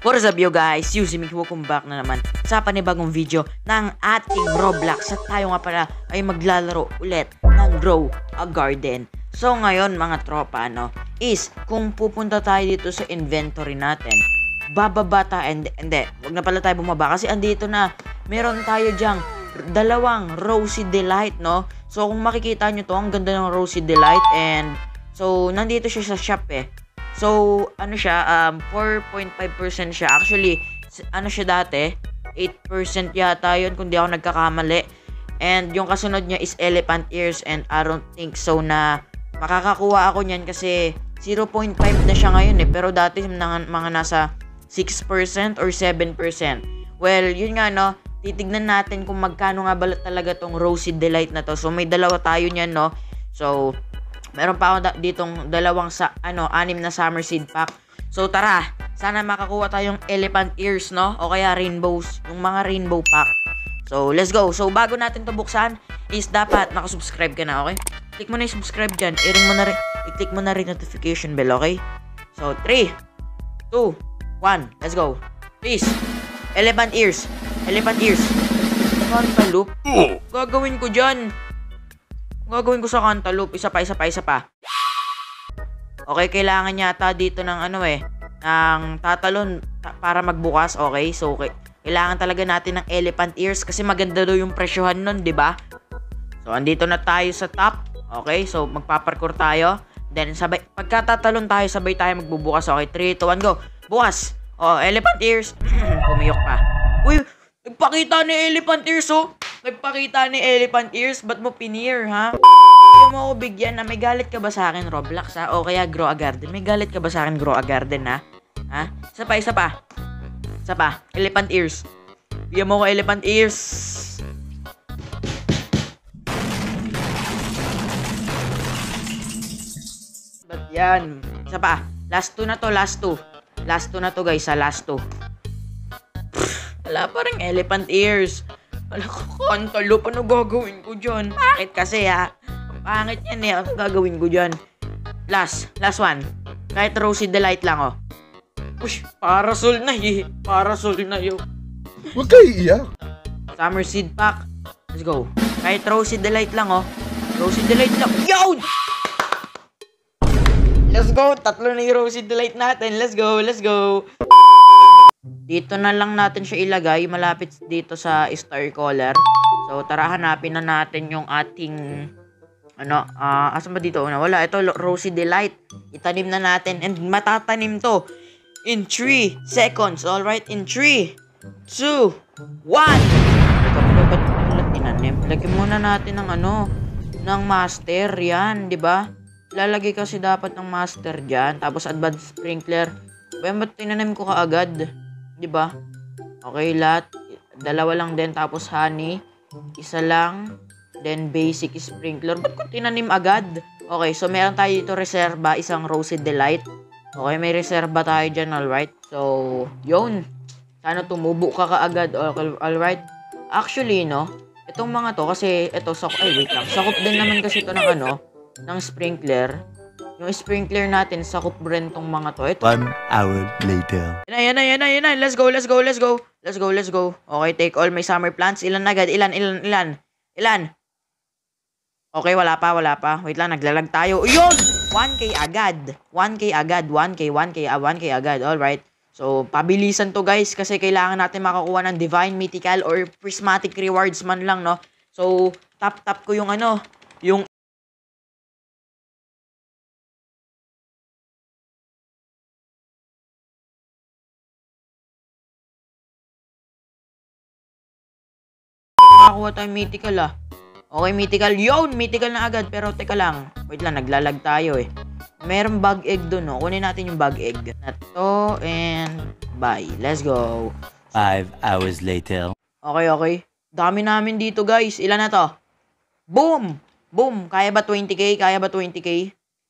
What is up yo guys, Yuzi welcome back na naman sa panibagong video ng ating Roblox. At tayo nga pala ay maglalaro ulit ng Grow a Garden. So ngayon mga tropa is kung pupunta tayo dito sa inventory natin, bababa tayo, hindi, wag na pala tayo bumaba kasi andito na, meron tayo dyang dalawang Rosy Delight So kung makikita nyo to, ang ganda ng Rosy Delight, and so nandito siya sa shop So, siya, 4.5% siya. Actually, siya dati, 8% yata yun kung di ako nagkakamali. And yung kasunod niya is elephant ears, and I don't think so na makakakuha ako niyan kasi 0.5 na siya ngayon pero dati mga nasa 6% or 7%. Well, yun nga titignan natin kung magkano nga ba talaga tong Rosy Delight na to. So, may dalawa tayo niyan So, meron pa ako ditong dalawang anim na summer seed pack. So tara, sana makakuha tayong elephant ears o kaya rainbows, yung mga rainbow pack. So let's go. So bago natin to buksan is dapat nakasubscribe ka na, okay? Click mo na yung subscribe dyan, i-click mo na rin notification bell, okay? So 3, 2, 1, let's go. Please, elephant ears. Cantaloupe, gagawin ko dyan. Gagawin ko sa cantaloupe. Isa pa. Okay, kailangan yata dito ng ng tatalon para magbukas. Okay, so kailangan talaga natin ng elephant ears kasi maganda daw yung presyohan nun, di ba? So, andito na tayo sa top. Okay, so magpaparkour tayo. Then, pagkatatalon tayo, sabay tayo magbubukas. Okay, 3, 2, 1, go. Bukas. Oh, elephant ears. Pumiyok pa. Uy, nagpakita ni elephant ears, Nagpakita ni elephant ears, ba't mo pinir, ha? Hindi mo ako bigyan na may galit ka ba sa akin, Roblox, ha? O kaya Grow a Garden. May galit ka ba sa akin, Grow a Garden, ha? Ha? Isa pa. Elephant ears. Bigyan mo ko elephant ears. Ba't yan? Isa pa. Last 2 na to, last 2. Last 2 na to, guys, last 2. Wala pa rin elephant ears. Wala ko, cantaloupe. Ano gagawin ko dyan? Bakit kasi, ha? Pangit yan, Ano gagawin ko dyan? Last one. Kahit Rosy Delight lang, Ush, parasol na, Parasol na, Huwag kayo iiyak. Summer seed pack. Let's go. Kahit Rosy Delight lang, Rosy Delight lang. Yo! Let's go. Tatlo na yung Rosy Delight natin. Let's go. Dito na lang natin siya ilagay, malapit dito sa star collar. So, tara, hanapin na natin yung ating, asan ba dito? Wala, ito, Rosy Delight. Itanim na natin, and matatanim to in 3 seconds. Alright, in 3, 2, 1. Ba't tinanim? Lagyan muna natin ng ng master, yan, di ba? Lalagay kasi dapat ng master dyan, tapos advanced sprinkler. Ba't tinanim ko kaagad? Diba? Okay, dalawa lang din, tapos honey, isa lang, then basic sprinkler. Ba't ko tinanim agad? Okay, so meron tayo dito reserba, isang Rosy Delight. Okay, may reserba tayo dyan, alright? So, yun. Sana tumubo ka kaagad, alright? Actually, itong mga to, kasi ito, wait lang. Sakop din naman kasi ito ng sprinkler. Yung sprinkler natin, sakop rin tong mga to. Ito. 1 hour later. Yan na. Let's go. Okay, take all my summer plants. Ilan agad? Ilan? Okay, wala pa. Wait lang, naglalag tayo. Yun! 1K agad. 1K agad. Alright. So, pabilisan to, guys, kasi kailangan natin makakuha ng divine, mythical, or prismatic rewards man lang, So, tap ko yung yung makakuha tayong mythical, Okay, mythical. Yun! Mythical na agad. Pero teka lang. Wait lang, naglalag tayo, Merong bug egg dun, Kunin natin yung bug egg. Na to, and bye. Let's go. 5 hours later. Okay. Dami namin dito, guys. Ilan na to? Boom! Kaya ba 20K?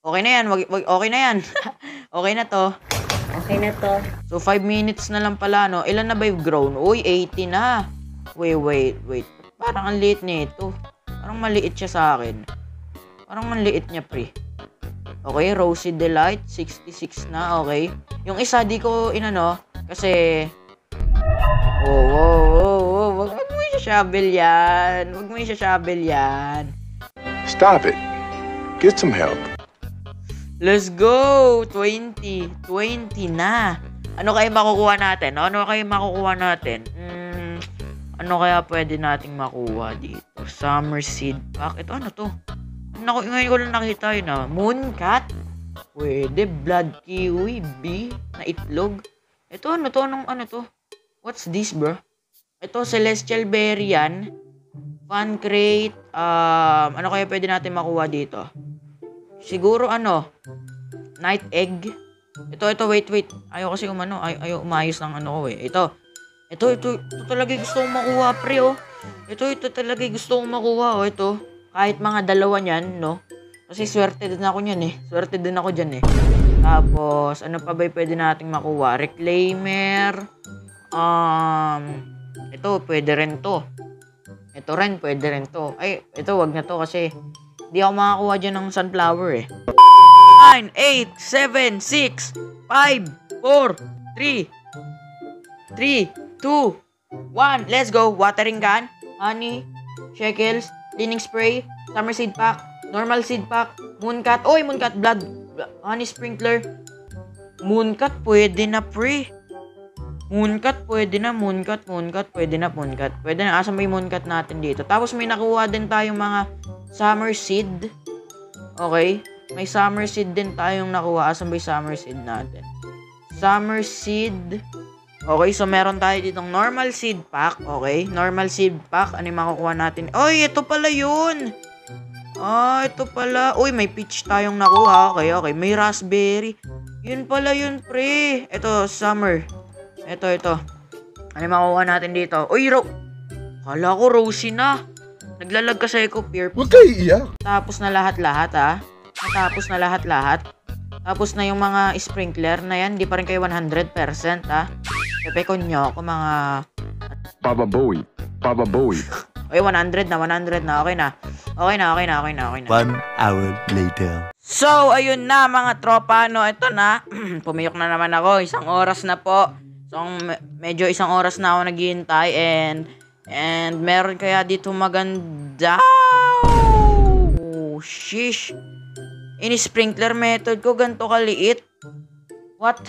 Okay na yan. Okay na yan. Okay na to. So, 5 minutes na lang pala, Ilan na ba yung grown? Uy, 80 na. Wait. Parang ang liit nito. Parang maliit siya sa akin. Parang maliit niya, pre. Okay, Rosy Delight, 66 na, okay. Yung isa, di ko Kasi, oh. Wag mo i-shovel yan. Wag mo i-shovel yan. Stop it. Get some help. Let's go! 20 na. Ano kaya makukuha natin? Ano kaya pwede nating makuha dito? Summer Seed Pack. Ito ano to? Ngayon ko lang nakita yun Mooncat. Pwede. Blood Kiwi. B. Na itlog. Ito ano to? Ano to? What's this, bro? Ito, Celestial Berry yan. Fun Crate. Ano kaya pwede natin makuha dito? Siguro Night Egg. Ito, wait. Ayaw kasi ayaw umayos ng ko eh. Ito talaga gusto kong makuha, pre, oh. Ito talaga gusto kong makuha, oh. Ito, kahit mga dalawa niyan, no? Kasi swerte din ako niyan, eh. Swerte din ako dyan, eh. Tapos, ano pa ba pwede nating makuha? Reclaimer. Ito, pwede rin to. Ito rin, pwede rin to. Ay, ito, wag na to kasi di ako makakuha dyan ng sunflower, eh. 9, 8, 7, 6, 5, 4, 3, 2, 1. Let's go. Watering can, honey, shekels, cleaning spray, summer seed pack, normal seed pack, mooncat. Oy, mooncat, blood, honey sprinkler. Mooncat, pwede na, pre. Mooncat, pwede na. Pwede na. Asan ba yung mooncat natin dito? Tapos may nakuha din tayong mga summer seed. Okay. May summer seed din tayong nakuha. Asan ba yung summer seed natin? Summer seed. Okay, so meron tayo ditong normal seed pack. Okay, normal seed pack. Ano yung makukuha natin? Oy, ito pala yun. Ito pala. Uy, may peach tayong nakuha. Okay. May raspberry. Yun pala yun, pre. Ito, summer. Ito. Ano yung makukuha natin dito? Uy, kala ko rosy na. Naglalag kasi ko, Pierre. Huwag kayo iiyak. Tapos na lahat-lahat, Natapos na lahat-lahat. Tapos na yung mga sprinkler na yan. Di pa rin kayo 100%, Pepe ko nyo ako mga... Baba Bowie. Uy, 100 na. Okay na. 1 hour later. So, ayun na mga tropa, no. Ito na. Pumiyok na naman ako. 1 oras na po. So, medyo 1 oras na ako naghihintay. And meron kaya dito maganda. Oh, shish. Ini-sprinkler method ko, ganito kaliit. What?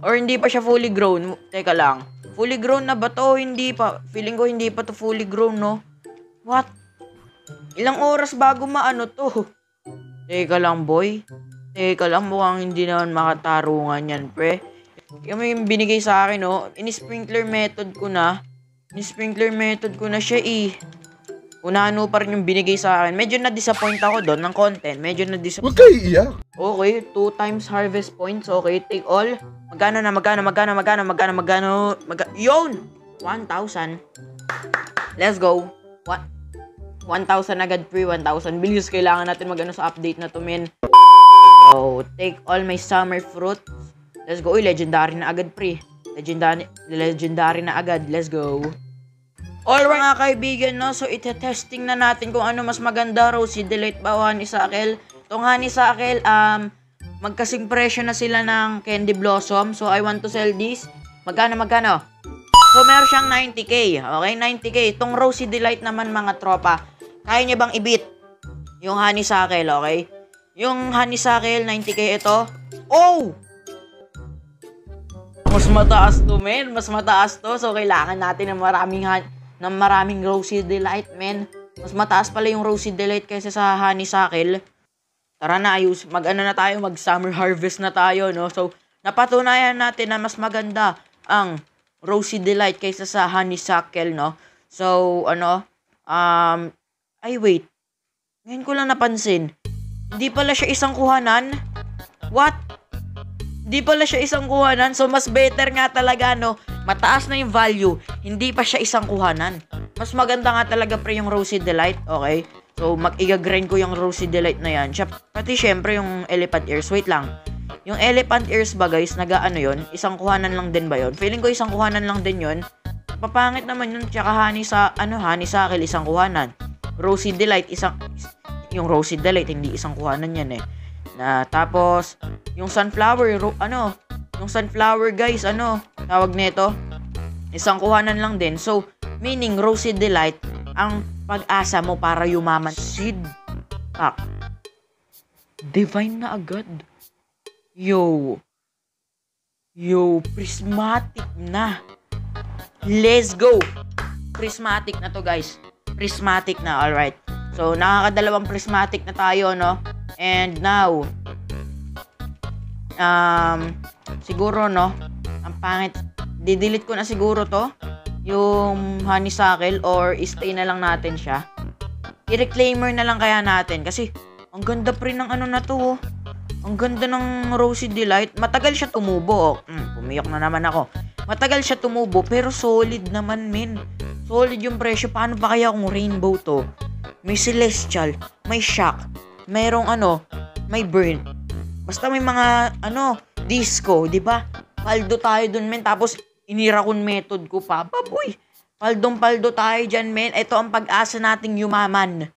Or hindi pa siya fully grown? Teka lang. Fully grown na ba to? Hindi pa. Feeling ko hindi pa to fully grown, no? What? Ilang oras bago maano to? Teka lang, boy. Mukhang hindi naman makatarungan yan, pre. Kaya may binigay sa akin, no? Ini-sprinkler method ko na siya, Unano pa rin yung binigay sa akin. Medyo na-disappoint ako doon ng content. Huwag kayo iiyak. Okay, 2 times harvest points. Okay, take all. Magkano? Yun! 1,000. Let's go. 1,000 agad, pre. 1,000 bilis. Kailangan natin sa update na to, men. So, take all my summer fruit. Let's go. Uy, legendary na agad, pre. Legendary na agad. Let's go. Alright mga kaibigan, no? So, ite-testing na natin kung ano mas maganda, Rosy Delight ba o Honeysuckle. Itong Honeysuckle, magkasing presyo na sila ng Candy Blossom. So, I want to sell this. Magkano? So, meron siyang 90k. Okay, 90k. Itong Rosy Delight naman mga tropa, kaya niya bang i-beat yung Honeysuckle, okay? Yung Honeysuckle, 90k ito. Oh! Mas mataas to, men. Mas mataas to. So, kailangan natin ng maraming Rosy Delight, men. Mas mataas pala yung Rosy Delight kaysa sa Honeysuckle. Tara na, mag-summer harvest na tayo, no? So, napatunayan natin na mas maganda ang Rosy Delight kaysa sa Honeysuckle, no? So, wait. Ngayon ko lang napansin. Hindi pala siya isang kuhanan. What? Hindi pala siya isang kuhanan. So, mas better nga talaga, no? Mataas na yung value. Hindi pa siya isang kuhanan. Mas maganda nga talaga, pre, yung Rosy Delight. Okay? So, mag-i-grind ko yung Rosy Delight na yan. Pati, syempre, yung Elephant Ears. Wait lang. Yung Elephant Ears ba, guys? Yun? Isang kuhanan lang din ba yun? Feeling ko isang kuhanan lang din yun. Papangit naman yun. Tsaka Honeysuckle, isang kuhanan. Rosy Delight, yung Rosy Delight, hindi isang kuhanan yan, eh. Tapos, yung Sunflower, Yung sunflower, guys, ano, tawag nito? Isang kuhanan lang din. So, meaning, Rosy Delight, ang pag-asa mo para yumaman. Seed pack. Divine na agad. Yo, prismatic na. Let's go. Prismatic na to, guys. Prismatic na, alright. So, nakakadalawang prismatic na tayo, no? And now, siguro, no? Ang pangit. Didelete ko na siguro to. Yung honeysuckle or stay na lang natin siya. I-reclaimer na lang kaya natin. Kasi, ang ganda pa rin ng ano na to, oh. Ang ganda ng Rosy Delight. Matagal siya tumubo, oh. Pumiyok na naman ako. Matagal siya tumubo, pero solid naman, men. Solid yung presyo. Paano ba kaya kung rainbow to? May celestial, may shock, mayroong may burn. Basta may mga, disco, di ba? Paldo tayo dun, men. Tapos, inirakon method ko pa. Baboy, paldong-paldo tayo dyan, men. Ito ang pag-asa nating yumaman.